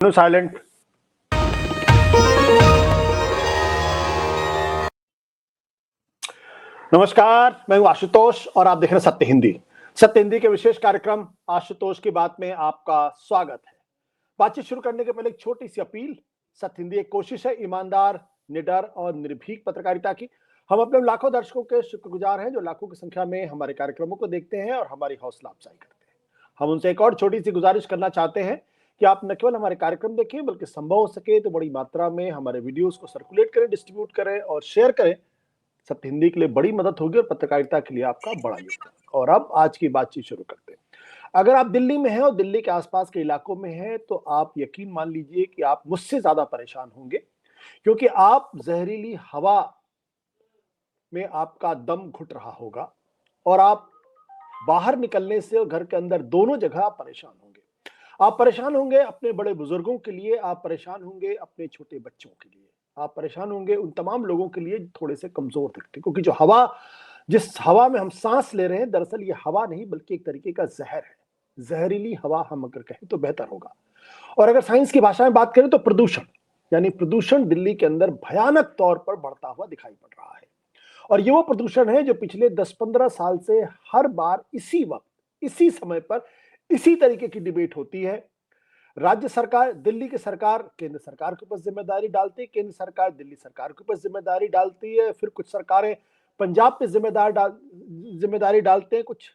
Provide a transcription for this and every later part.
Silent. नमस्कार, मैं हूं आशुतोष और आप देख रहे हैं सत्य हिंदी। सत्य हिंदी के विशेष कार्यक्रम आशुतोष की बात में आपका स्वागत है। बातचीत शुरू करने के पहले एक छोटी सी अपील। सत्य हिंदी एक कोशिश है ईमानदार, निडर और निर्भीक पत्रकारिता की। हम अपने लाखों दर्शकों के शुक्रगुजार हैं जो लाखों की संख्या में हमारे कार्यक्रमों को देखते हैं और हमारी हौसला अफजाई करते हैं। हम उनसे एक और छोटी सी गुजारिश करना चाहते हैं कि आप न केवल हमारे कार्यक्रम देखें बल्कि संभव हो सके तो बड़ी मात्रा में हमारे वीडियोस को सर्कुलेट करें, डिस्ट्रीब्यूट करें और शेयर करें। सत्य हिंदी के लिए बड़ी मदद होगी और पत्रकारिता के लिए आपका बड़ा योगदान। और अब आज की बातचीत शुरू करते हैं। अगर आप दिल्ली में हैं और दिल्ली के आसपास के इलाकों में हैं तो आप यकीन मान लीजिए कि आप मुझसे ज्यादा परेशान होंगे, क्योंकि आप जहरीली हवा में आपका दम घुट रहा होगा और आप बाहर निकलने से और घर के अंदर दोनों जगह आप परेशान होंगे। आप परेशान होंगे अपने बड़े बुजुर्गों के लिए, आप परेशान होंगे अपने छोटे बच्चों के लिए, आप परेशान होंगे उन तमाम लोगों के लिए थोड़े से कमजोर दिखते हैं, क्योंकि जिस हवा में हम सांस ले रहे हैं दरअसल ये हवा नहीं बल्कि एक तरीके का जहर है। जहरीली हवा हम अगर कहें तो बेहतर होगा। और अगर साइंस की भाषा में बात करें तो प्रदूषण, यानी प्रदूषण दिल्ली के अंदर भयानक तौर पर बढ़ता हुआ दिखाई पड़ रहा है। और ये वो प्रदूषण है जो पिछले 10-15 साल से हर बार इसी वक्त, इसी समय पर, इसी तरीके की डिबेट होती है। राज्य सरकार, दिल्ली की सरकार केंद्र सरकार के ऊपर जिम्मेदारी डालती है, केंद्र सरकार दिल्ली सरकार के ऊपर जिम्मेदारी डालती है, फिर कुछ सरकारें पंजाब पे जिम्मेदारी डालते हैं, कुछ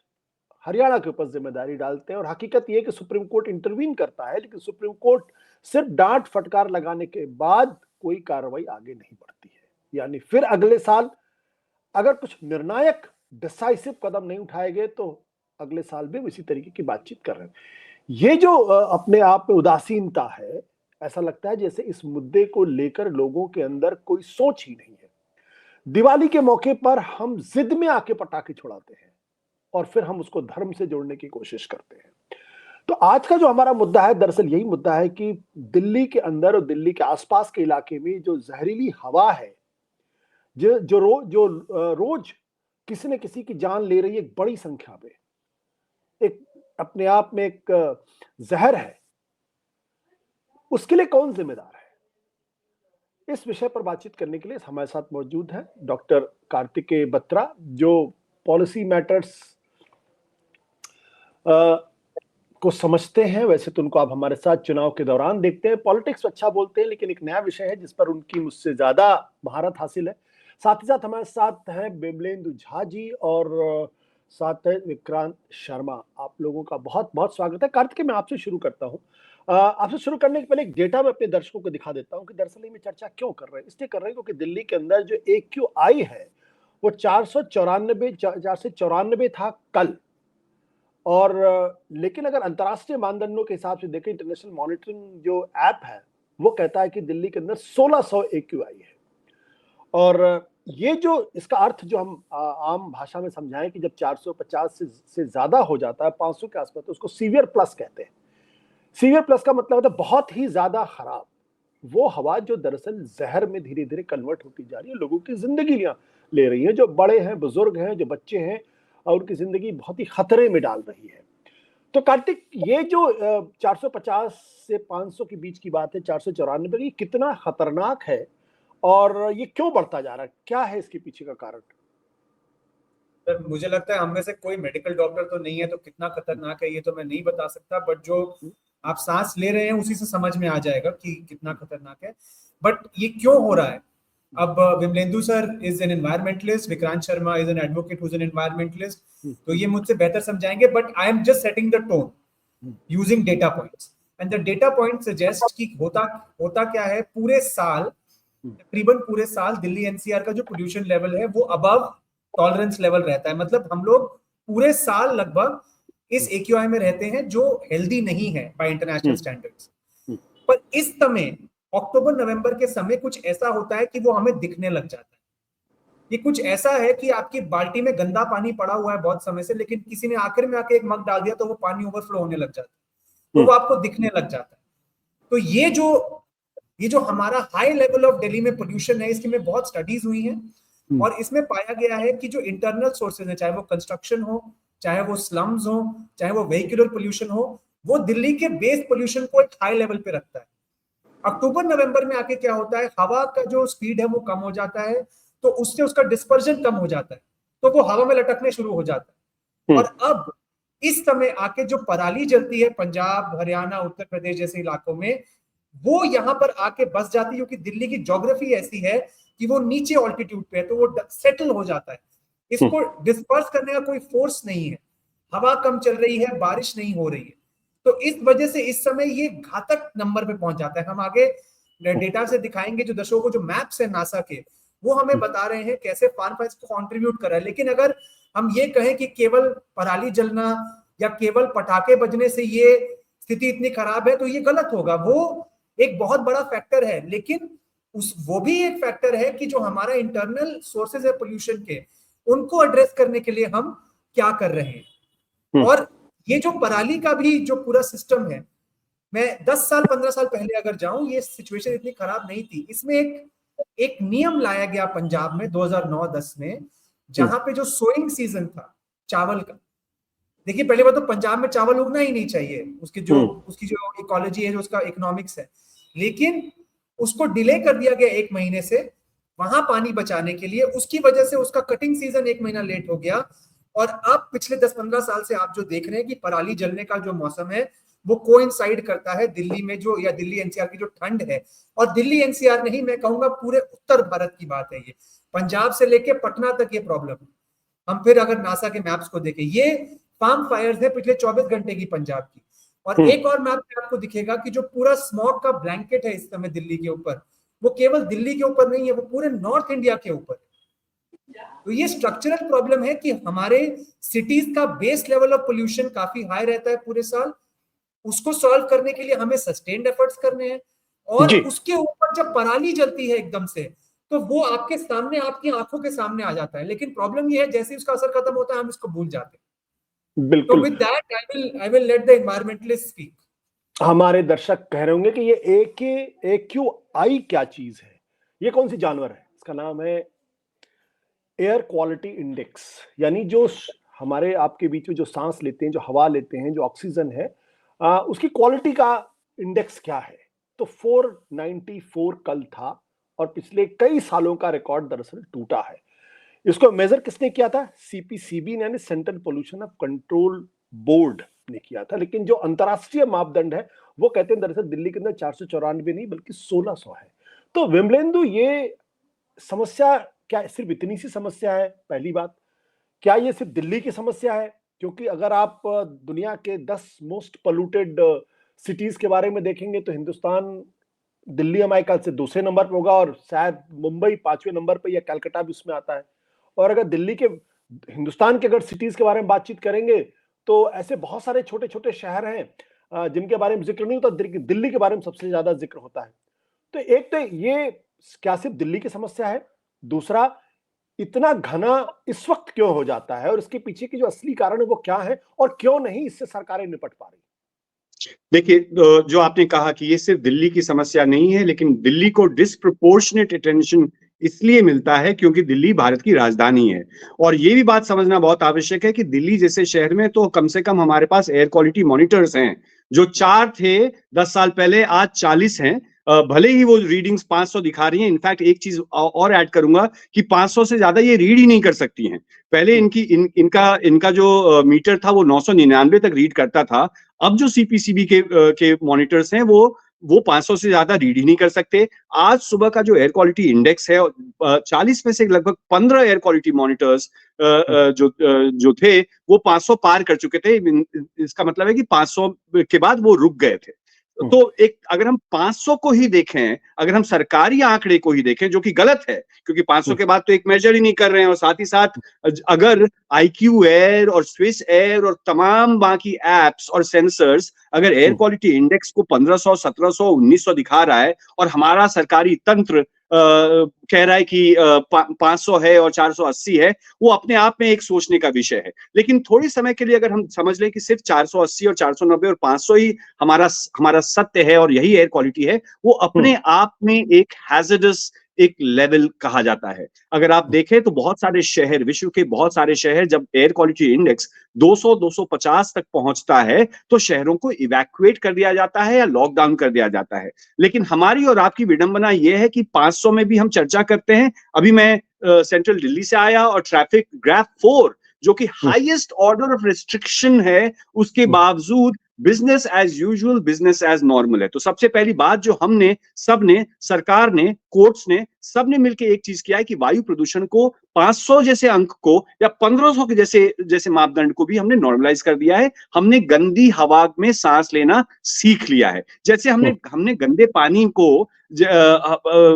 हरियाणा के ऊपर जिम्मेदारी डालते हैं। और हकीकत यह है कि सुप्रीम कोर्ट इंटरवीन करता है, लेकिन सुप्रीम कोर्ट सिर्फ डांट फटकार लगाने के बाद कोई कार्रवाई आगे नहीं बढ़ती है। यानी फिर अगले साल अगर कुछ निर्णायक डिसाइसिव कदम नहीं उठाए गए तो अगले साल भी इसी तरीके की बातचीत कर रहे हैं। ये जो अपने आप में उदासीनता है, ऐसा लगता है जैसे इस मुद्दे को लेकर लोगों के अंदर कोई सोच ही नहीं है। दिवाली के मौके पर हम जिद में आके पटाखे छुड़ाते हैं और फिर हम उसको धर्म से जोड़ने की कोशिश करते हैं। तो आज का जो हमारा मुद्दा है दरअसल यही मुद्दा है कि दिल्ली के अंदर और दिल्ली के आसपास के इलाके में जो जहरीली हवा है, जो रोज किसी न किसी की जान ले रही है एक बड़ी संख्या में, एक अपने आप में एक जहर है, उसके लिए कौन जिम्मेदार है? इस विषय पर बातचीत करने के लिए हमारे साथ मौजूद है डॉक्टर कार्तिकेय बत्रा, जो पॉलिसी मैटर्स को समझते हैं। वैसे तो उनको आप हमारे साथ चुनाव के दौरान देखते हैं, पॉलिटिक्स अच्छा बोलते हैं, लेकिन एक नया विषय है जिस पर उनकी मुझसे ज्यादा महारत हासिल है। साथ ही साथ हमारे साथ हैं बिमलेंदु झा जी और साथ है विक्रांत शर्मा। आप लोगों का बहुत बहुत स्वागत है। कार्तिकेय, मैं आपसे शुरू करता हूँ। आपसे शुरू करने के पहले एक डेटा मैं अपने दर्शकों को दिखा देता हूँ कि दरअसल में चर्चा क्यों कर रहे हैं। इसलिए कर रहे हैं क्योंकि दिल्ली के अंदर जो AQI है वो 494 था कल। और लेकिन अगर अंतर्राष्ट्रीय मानदंडों के हिसाब से देखें, इंटरनेशनल मॉनिटरिंग जो ऐप है वो कहता है कि दिल्ली के अंदर 1600 AQI है। और ये जो इसका अर्थ जो हम आम भाषा में समझाएं कि जब 450 से ज्यादा हो जाता है, 500 के आसपास, तो उसको सीवियर प्लस कहते हैं। सीवियर प्लस का मतलब होता है बहुत ही ज्यादा खराब, वो हवा जो दरअसल जहर में धीरे धीरे कन्वर्ट होती जा रही है, लोगों की जिंदगी ले रही है, जो बड़े हैं, बुजुर्ग हैं, जो बच्चे हैं, और उनकी जिंदगी बहुत ही खतरे में डाल रही है। तो कार्तिक, ये जो 450 से 500 के बीच की बात है, 494, ये कितना खतरनाक है और ये क्यों बढ़ता जा रहा है? क्या है इसके पीछे का कारण? सर, मुझे लगता है हम में से कोई मेडिकल डॉक्टर तो नहीं है, तो कितना खतरनाक है ये तो मैं नहीं बता सकता, बट जो आप सांस ले रहे हैं उसी से समझ में आ जाएगा कि कितना खतरनाक है। बट ये क्यों हो रहा है? अब Vimalendu sir is an environmentalist, Vikrant Sharma is an advocate who is an environmentalist, तो ये मुझसे बेहतर समझाएंगे, but I am just setting the tone using data points and the data point suggest कि होता क्या है। पूरे साल, तकरीबन पूरे साल दिल्ली NCR का जो पोल्यूशन लेवल है वो अबव टॉलरेंस लेवल रहता है। मतलब हम लोग पूरे साल लगभग इस AQI में रहते हैं जो हेल्दी नहीं है बाय इंटरनेशनल स्टैंडर्ड्स। पर इस समय अक्टूबर नवंबर के समय कुछ ऐसा होता है कि वो हमें दिखने लग जाता है। ये कुछ ऐसा है कि आपकी बाल्टी में गंदा पानी पड़ा हुआ है बहुत समय से, लेकिन किसी ने आखिर में आके एक मग डाल दिया तो वो पानी ओवरफ्लो होने लग जाता है, तो वो आपको दिखने लग जाता है। तो ये जो हमारा हाई लेवल ऑफ दिल्ली में पोल्यूशन है, इसकी में बहुत स्टडीज हुई हैं और इसमें पाया गया है कि जो इंटरनल सोर्सेज है, चाहे वो कंस्ट्रक्शन हो, चाहे वो स्लम्स हो, चाहे वो व्हीकुलर पोल्यूशन हो, वो दिल्ली के बेस पोल्यूशन को एक हाई लेवल पे रखता है। अक्टूबर नवंबर में आके क्या होता है, हवा का जो स्पीड है वो कम हो जाता है, तो उससे उसका डिस्पर्जन कम हो जाता है, तो वो हवा में लटकने शुरू हो जाता है। और अब इस समय आके जो पराली जलती है पंजाब, हरियाणा, उत्तर प्रदेश जैसे इलाकों में, वो यहाँ पर आके बस जाती है, क्योंकि दिल्ली की ज्योग्राफी ऐसी है कि वो नीचे ऑल्टीट्यूड पे है, तो वो सेटल हो जाता है। इसको डिस्पर्स करने का कोई फोर्स नहीं है, हवा कम चल रही है, बारिश नहीं हो रही है, तो इस वजह से इस समय ये घातक नंबर पे पहुंच जाता है। हम आगे डेटा से दिखाएंगे, जो दर्शकों को जो मैप्स है नासा के, वो हमें बता रहे हैं कैसे फार्म फाइल्स को कंट्रीब्यूट कर रहा है। लेकिन अगर हम ये कहें कि केवल पराली जलना या केवल पटाखे बजने से ये स्थिति इतनी खराब है, तो ये गलत होगा। वो एक बहुत बड़ा फैक्टर है, लेकिन वो भी एक फैक्टर है कि जो हमारा इंटरनल सोर्सेज है पोल्यूशन के, उनको एड्रेस करने के लिए हम क्या कर रहे हैं। और ये जो पराली का भी जो पूरा सिस्टम है, मैं 10 साल 15 साल पहले अगर जाऊं, ये सिचुएशन इतनी खराब नहीं थी। इसमें एक नियम लाया गया पंजाब में 2009-10 में, जहां पे जो सोइंग सीजन था चावल का, देखिए पहले बात तो पंजाब में चावल उगना ही नहीं चाहिए, उसकी जो इकोलॉजी है, जो उसका इकोनॉमिक्स है, लेकिन उसको डिले कर दिया गया 1 महीने से, वहां पानी बचाने के लिए। उसकी वजह से उसका कटिंग सीजन 1 महीना लेट हो गया। और अब पिछले 10-15 साल से आप जो देख रहे हैं कि पराली जलने का जो मौसम है वो कोइंसाइड करता है दिल्ली में जो, या दिल्ली एनसीआर की जो ठंड है, और दिल्ली एनसीआर नहीं, मैं कहूंगा पूरे उत्तर भारत की बात है ये, पंजाब से लेके पटना तक ये प्रॉब्लम है। हम फिर अगर नासा के मैप्स को देखें, ये फार्म फायर्स है पिछले 24 घंटे की पंजाब की। और एक और मैप में आपको दिखेगा कि जो पूरा स्मॉग का ब्लैंकेट है इस समय दिल्ली के ऊपर, वो केवल दिल्ली के ऊपर नहीं है, वो पूरे नॉर्थ इंडिया के ऊपर। तो ये स्ट्रक्चरल प्रॉब्लम है कि हमारे सिटीज का बेस लेवल ऑफ पोल्यूशन काफी हाई रहता है पूरे साल। उसको सॉल्व करने के लिए हमें सस्टेन्ड एफर्ट्स करने हैं, और उसके ऊपर जब पराली जलती है एकदम से, तो वो आपके सामने, आपकी आंखों के सामने आ जाता है। लेकिन प्रॉब्लम ये है, जैसे ही उसका असर खत्म होता है हम इसको भूल जाते हैं। बिल्कुल। तो with that I will let the environmentalist speak. हमारे दर्शक कह रहे होंगे कि ये AQI क्या चीज है, ये कौन सी जानवर है? इसका नाम है एयर क्वालिटी इंडेक्स, यानी जो हमारे आपके बीच में जो सांस लेते हैं, जो हवा लेते हैं, जो ऑक्सीजन है, उसकी क्वालिटी का इंडेक्स क्या है। तो 494 कल था, और पिछले कई सालों का रिकॉर्ड दरअसल टूटा है। इसको मेजर किसने किया था? CPCB यानी central pollution of control board ने किया था। लेकिन जो अंतरराष्ट्रीय मापदंड है वो कहते हैं दरअसल दिल्ली के अंदर 494 नहीं बल्कि 1600 है। तो विमलेंदु, ये समस्या क्या सिर्फ इतनी सी समस्या है? पहली बात, क्या ये सिर्फ दिल्ली की समस्या है? क्योंकि अगर आप दुनिया के 10 मोस्ट पोल्यूटेड सिटीज के बारे में देखेंगे तो हिंदुस्तान, दिल्ली हमारे ख्याल से दूसरे नंबर पर होगा, और शायद मुंबई 5वें नंबर पर, या कलकत्ता भी उसमें आता है। और अगर दिल्ली के, हिंदुस्तान के अगर सिटीज के बारे में बातचीत करेंगे तो ऐसे बहुत सारे छोटे छोटे शहर हैं जिनके बारे में जिक्र नहीं होता, दिल्ली के बारे में सबसे ज्यादा जिक्र होता है। तो एक तो ये क्या सिर्फ दिल्ली की समस्या है? दूसरा, इतना घना इस वक्त क्यों हो जाता है, और इसके पीछे की जो असली कारण है वो क्या है, और क्यों नहीं इससे सरकारें निपट पा रही? देखिए, जो आपने कहा कि ये सिर्फ दिल्ली की समस्या नहीं है, लेकिन दिल्ली को डिस्प्रोपोर्शनेट अटेंशन इसलिए मिलता है क्योंकि दिल्ली भारत की राजधानी है। और ये भी बात समझना बहुत आवश्यक है कि दिल्ली जैसे शहर में तो कम से कम हमारे पास एयर क्वालिटी मॉनिटर्स हैं, जो 4 थे 10 साल पहले, आज 40 हैं। भले ही वो रीडिंग्स 500 दिखा रही हैं, इनफैक्ट एक चीज और ऐड करूंगा कि 500 से ज्यादा ये रीड ही नहीं कर सकती हैं। पहले इनका जो मीटर था वो 999 तक रीड करता था। अब जो CPCB के मॉनिटर्स हैं वो 500 से ज्यादा रीड ही नहीं कर सकते। आज सुबह का जो एयर क्वालिटी इंडेक्स है, 40 में से लगभग 15 एयर क्वालिटी मॉनिटर्स जो थे वो 500 पार कर चुके थे। इसका मतलब है कि 500 के बाद वो रुक गए थे। तो अगर हम 500 को ही देखें, अगर हम सरकारी आंकड़े को ही देखें, जो कि गलत है क्योंकि 500 के बाद तो एक मेजर ही नहीं कर रहे हैं, और साथ ही साथ अगर IQ एयर और स्विस एयर और तमाम बाकी एप्स और सेंसर्स अगर एयर क्वालिटी इंडेक्स को 1500, 1700, 1900 दिखा रहा है, और हमारा सरकारी तंत्र कह रहा है कि 500 है और 480 है, वो अपने आप में एक सोचने का विषय है। लेकिन थोड़ी समय के लिए अगर हम समझ लें कि सिर्फ 480 और 490 और 500 ही हमारा सत्य है और यही एयर क्वालिटी है, वो अपने आप में एक हैजर्डस एक लेवल कहा जाता है। अगर आप देखें तो बहुत सारे शहर, विश्व के बहुत सारे शहर, जब एयर क्वालिटी इंडेक्स 200-250 तक पहुंचता है तो शहरों को इवैक्यूएट कर दिया जाता है या लॉकडाउन कर दिया जाता है। लेकिन हमारी और आपकी विडंबना यह है कि 500 में भी हम चर्चा करते हैं। अभी मैं सेंट्रल दिल्ली से आया और ट्रैफिक ग्राफ 4 जो कि हाईएस्ट ऑर्डर ऑफ रिस्ट्रिक्शन है, उसके बावजूद business as usual, business as normal है। तो सबसे पहली बात जो हमने, सबने, सरकार ने, कोर्ट्स ने, सबने मिलकर एक चीज किया है कि वायु प्रदूषण को 500 जैसे अंक को या 1500 के जैसे मापदंड को भी हमने नॉर्मलाइज कर दिया है। हमने गंदी हवा में सांस लेना सीख लिया है। जैसे हमने गंदे पानी को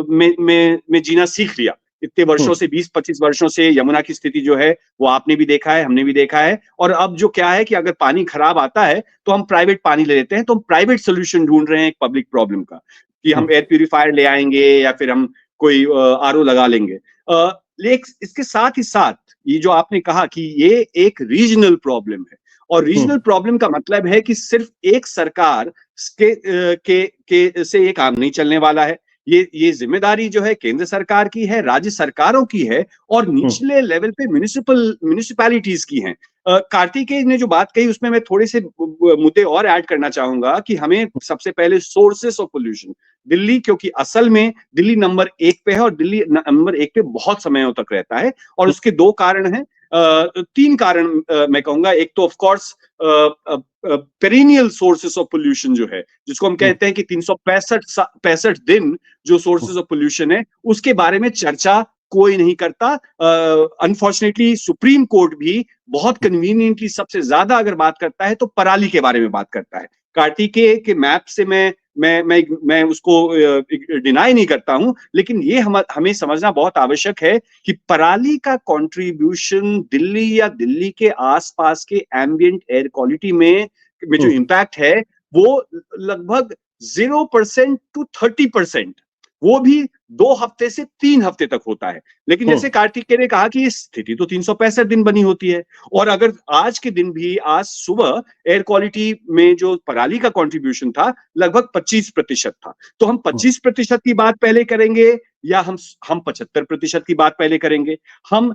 में जीना सीख लिया। इतने वर्षों से, 20-25 वर्षों से यमुना की स्थिति जो है वो आपने भी देखा है, हमने भी देखा है। और अब जो क्या है कि अगर पानी खराब आता है तो हम प्राइवेट पानी ले लेते हैं, तो हम प्राइवेट सोल्यूशन ढूंढ रहे हैं एक पब्लिक प्रॉब्लम का, कि हम एयर प्यूरिफायर ले आएंगे या फिर हम कोई आरओ लगा लेंगे। लेकिन इसके साथ ही साथ ये जो आपने कहा कि ये एक रीजनल प्रॉब्लम है, और रीजनल प्रॉब्लम का मतलब है कि सिर्फ एक सरकार के से ये काम नहीं चलने वाला है। ये जिम्मेदारी जो है केंद्र सरकार की है, राज्य सरकारों की है, और निचले लेवल पे म्युनिसिपैलिटीज की है। कार्तिकेय ने जो बात कही उसमें मैं थोड़े से मुद्दे और ऐड करना चाहूंगा कि हमें सबसे पहले सोर्सेस ऑफ पोल्यूशन, दिल्ली, क्योंकि असल में दिल्ली नंबर 1 पे है और दिल्ली नंबर 1 पे बहुत समयों तक रहता है, और उसके 2 कारण हैं, 3 कारण मैं कहूंगा। एक तो of course perennial sources of pollution जो है, जिसको हम कहते हैं कि 365 दिन जो सोर्सेस ऑफ पोल्यूशन है, उसके बारे में चर्चा कोई नहीं करता। अनफॉर्चुनेटली सुप्रीम कोर्ट भी बहुत कन्वीनियंटली सबसे ज्यादा अगर बात करता है तो पराली के बारे में बात करता है। कार्तिकेय के मैप से मैं उसको डिनाई नहीं करता हूं, लेकिन ये हमें समझना बहुत आवश्यक है कि पराली का कंट्रीब्यूशन दिल्ली या दिल्ली के आसपास के एम्बिएंट एयर क्वालिटी में जो इम्पैक्ट है वो लगभग 0% to 30%, वो भी 2 हफ्ते से 3 हफ्ते तक होता है। लेकिन जैसे कार्तिकेय ने कहा कि ये स्थिति तो 365 दिन बनी होती है, और अगर आज के दिन भी, आज सुबह एयर क्वालिटी में जो पराली का कंट्रीब्यूशन था लगभग 25% था। तो हम 25% की बात पहले करेंगे या हम 75% की बात पहले करेंगे? हम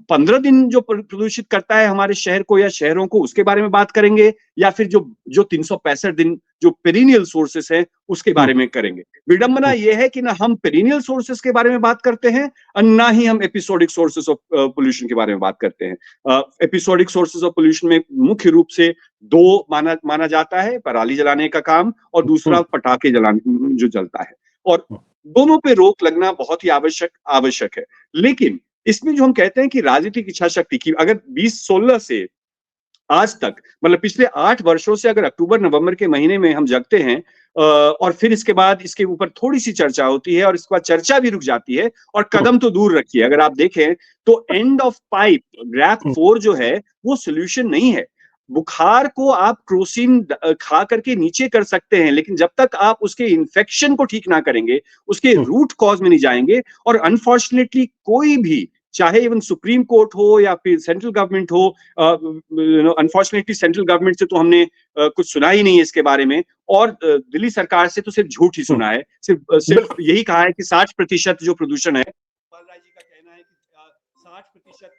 15 दिन जो प्रदूषित करता है हमारे शहर को या शहरों को, उसके बारे में बात करेंगे, या फिर जो 365 दिन जो पेरिनियल सोर्सेस है उसके बारे में करेंगे? विडंबना यह है कि ना हम पेरिनियल सोर्सेस के बारे में बात करते हैं और ना ही हम एपिसोडिक सोर्सेस ऑफ पोल्यूशन के बारे में बात करते हैं। एपिसोडिक सोर्सेस ऑफ पोल्यूशन में मुख्य रूप से 2 माना जाता है, पराली जलाने का काम और दूसरा पटाखे जलाने जो जलता है, और दोनों पे रोक लगना बहुत ही आवश्यक है। लेकिन इसमें जो हम कहते हैं कि राजनीतिक इच्छा शक्ति की, अगर 2016 से आज तक, मतलब पिछले 8 वर्षों से अगर अक्टूबर नवंबर के महीने में हम जगते हैं और फिर इसके बाद इसके ऊपर थोड़ी सी चर्चा होती है और इसके बाद चर्चा भी रुक जाती है, और कदम तो दूर रखिए, अगर आप देखें तो एंड ऑफ पाइप ग्राफ 4 जो है वो सोल्यूशन नहीं है। बुखार को आप क्रोसिन खा करके नीचे कर सकते हैं, लेकिन जब तक आप उसके इन्फेक्शन को ठीक ना करेंगे, उसके रूट कॉज में नहीं जाएंगे, और अनफॉर्चुनेटली कोई भी, चाहे इवन सुप्रीम कोर्ट हो या फिर सेंट्रल गवर्नमेंट हो, अनफॉर्चुनेटली सेंट्रल गवर्नमेंट से तो हमने कुछ सुना ही नहीं है इसके बारे में, और दिल्ली सरकार से तो सिर्फ झूठ ही सुना है। सिर्फ यही कहा है कि 60% जो प्रदूषण है, पालराज जी का कहना है कि 60%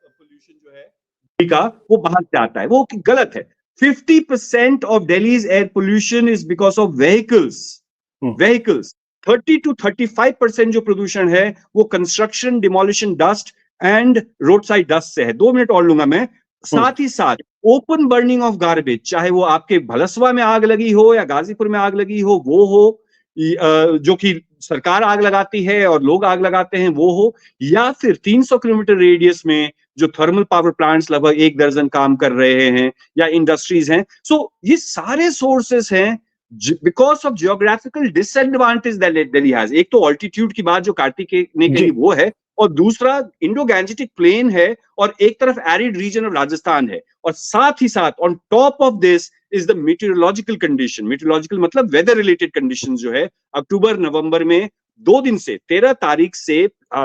पोल्यूशन जो है का वो बाहर से आता है, वो गलत है। 50% of Delhi's air pollution is because of vehicles. 30 to 35% जो प्रदूषण है वो construction, demolition dust and road side dust से है। 2 मिनट और लूंगा मैं। साथ ही साथ ओपन बर्निंग ऑफ गार्बेज, चाहे वो आपके भलसवा में आग लगी हो या गाजीपुर में आग लगी हो, वो हो, जो कि सरकार आग लगाती है और लोग आग लगाते हैं, वो हो, या फिर 300 किलोमीटर रेडियस में जो थर्मल पावर प्लांट्स लगभग 1 दर्जन काम कर रहे हैं या इंडस्ट्रीज हैं। सो ये सारे सोर्सेस हैं because of geographical disadvantage that Delhi has. एक तो ऑल्टीट्यूड की बात जो कार्तिकेय ने कही वो है, और दूसरा इंडो गैंजेटिक प्लेन है, और एक तरफ एरिड रीजन ऑफ राजस्थान है, और साथ ही साथ on top of this is the meteorological condition. Meteorological मतलब वेदर रिलेटेड कंडीशन जो है, अक्टूबर नवंबर में 2 दिन से 13 तारीख से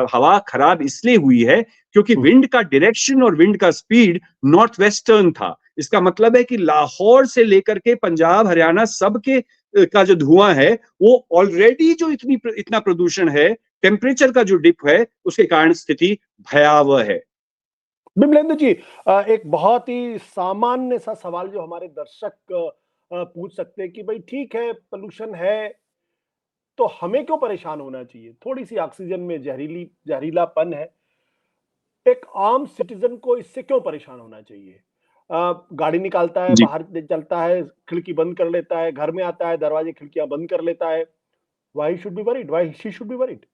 हवा खराब इसलिए हुई है क्योंकि विंड का डायरेक्शन और विंड का स्पीड नॉर्थ वेस्टर्न था। इसका मतलब है कि लाहौर से लेकर के पंजाब, हरियाणा सबके का जो धुआं है वो ऑलरेडी जो इतना प्रदूषण है टेम्परेचर का जो डिप है उसके कारण स्थिति भयावह है। बिमलेंद्र जी, एक बहुत ही सामान्य सा सवाल जो हमारे दर्शक पूछ सकते हैं कि भाई ठीक है, पोल्यूशन है तो हमें क्यों परेशान होना चाहिए? थोड़ी सी ऑक्सीजन में जहरीलापन है, एक आम सिटीजन को इससे क्यों परेशान होना चाहिए? गाड़ी निकालता है, जी। बाहर चलता है, खिड़की बंद कर लेता है, घर में आता है, दरवाजे खिड़कियां बंद कर लेता है। Why should be worried? Why she should be worried?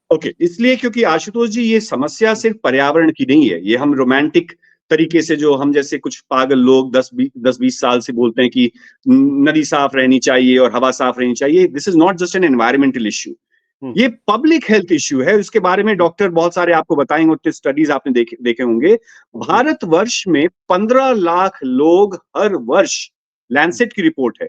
Okay, इसलिए क्योंकि आशुतोष जी ये समस्या सिर्फ पर्यावरण की नहीं है। ये हम रोमांटिक तरीके से, जो हम जैसे कुछ पागल लोग 10-20 साल से बोलते हैं कि नदी साफ रहनी चाहिए और हवा साफ रहनी चाहिए, this is not just an environmental issue, ये पब्लिक हेल्थ इश्यू है। उसके बारे में डॉक्टर बहुत सारे आपको बताएंगे, उतने स्टडीज आपने देखे होंगे। भारतवर्ष में 15 लाख लोग हर वर्ष, लैंसेट की रिपोर्ट है,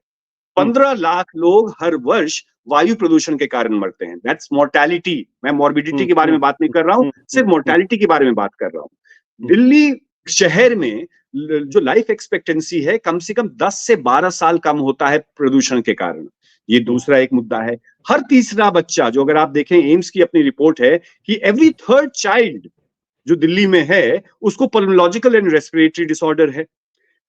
15 लाख लोग हर वर्ष वायु प्रदूषण के कारण मरते हैं। That's mortality. मैं मॉर्बिडिटी के बारे में बात नहीं कर रहा हूं, सिर्फ मोर्टेलिटी के बारे में बात कर रहा हूं। दिल्ली शहर में जो लाइफ एक्सपेक्टेंसी है कम से कम 10 से 12 साल कम होता है प्रदूषण के कारण। ये दूसरा एक मुद्दा है। हर तीसरा बच्चा, जो अगर आप देखें एम्स की अपनी रिपोर्ट है कि एवरी थर्ड चाइल्ड जो दिल्ली में है उसको पल्मोलॉजिकल एंड रेस्पिरेटरी डिसऑर्डर है।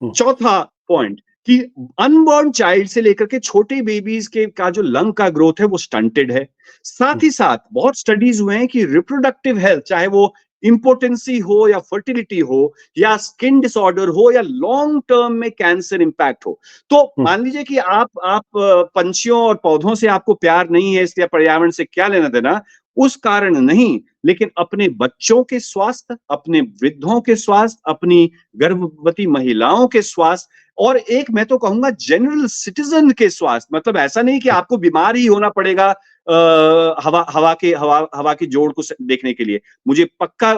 चौथा पॉइंट कि अनबॉर्न चाइल्ड से लेकर के छोटे बेबीज के का जो लंग का ग्रोथ है वो स्टंटेड है। साथ ही साथ बहुत स्टडीज हुए हैं कि रिप्रोडक्टिव हेल्थ, चाहे वो इंपोर्टेंसी हो या फर्टिलिटी हो या स्किन डिसऑर्डर हो या लॉन्ग टर्म में कैंसर इंपैक्ट हो। तो मान लीजिए कि आप पंछियों और पौधों से आपको प्यार नहीं है, इसलिए पर्यावरण से क्या लेना देना, उस कारण नहीं, लेकिन अपने बच्चों के स्वास्थ्य, अपने वृद्धों के स्वास्थ्य, अपनी गर्भवती महिलाओं के स्वास्थ्य, और एक मैं तो कहूंगा जनरल सिटीजन के स्वास्थ्य। मतलब ऐसा नहीं कि आपको बीमार ही होना पड़ेगा हवा के जोड़ को देखने के लिए। मुझे पक्का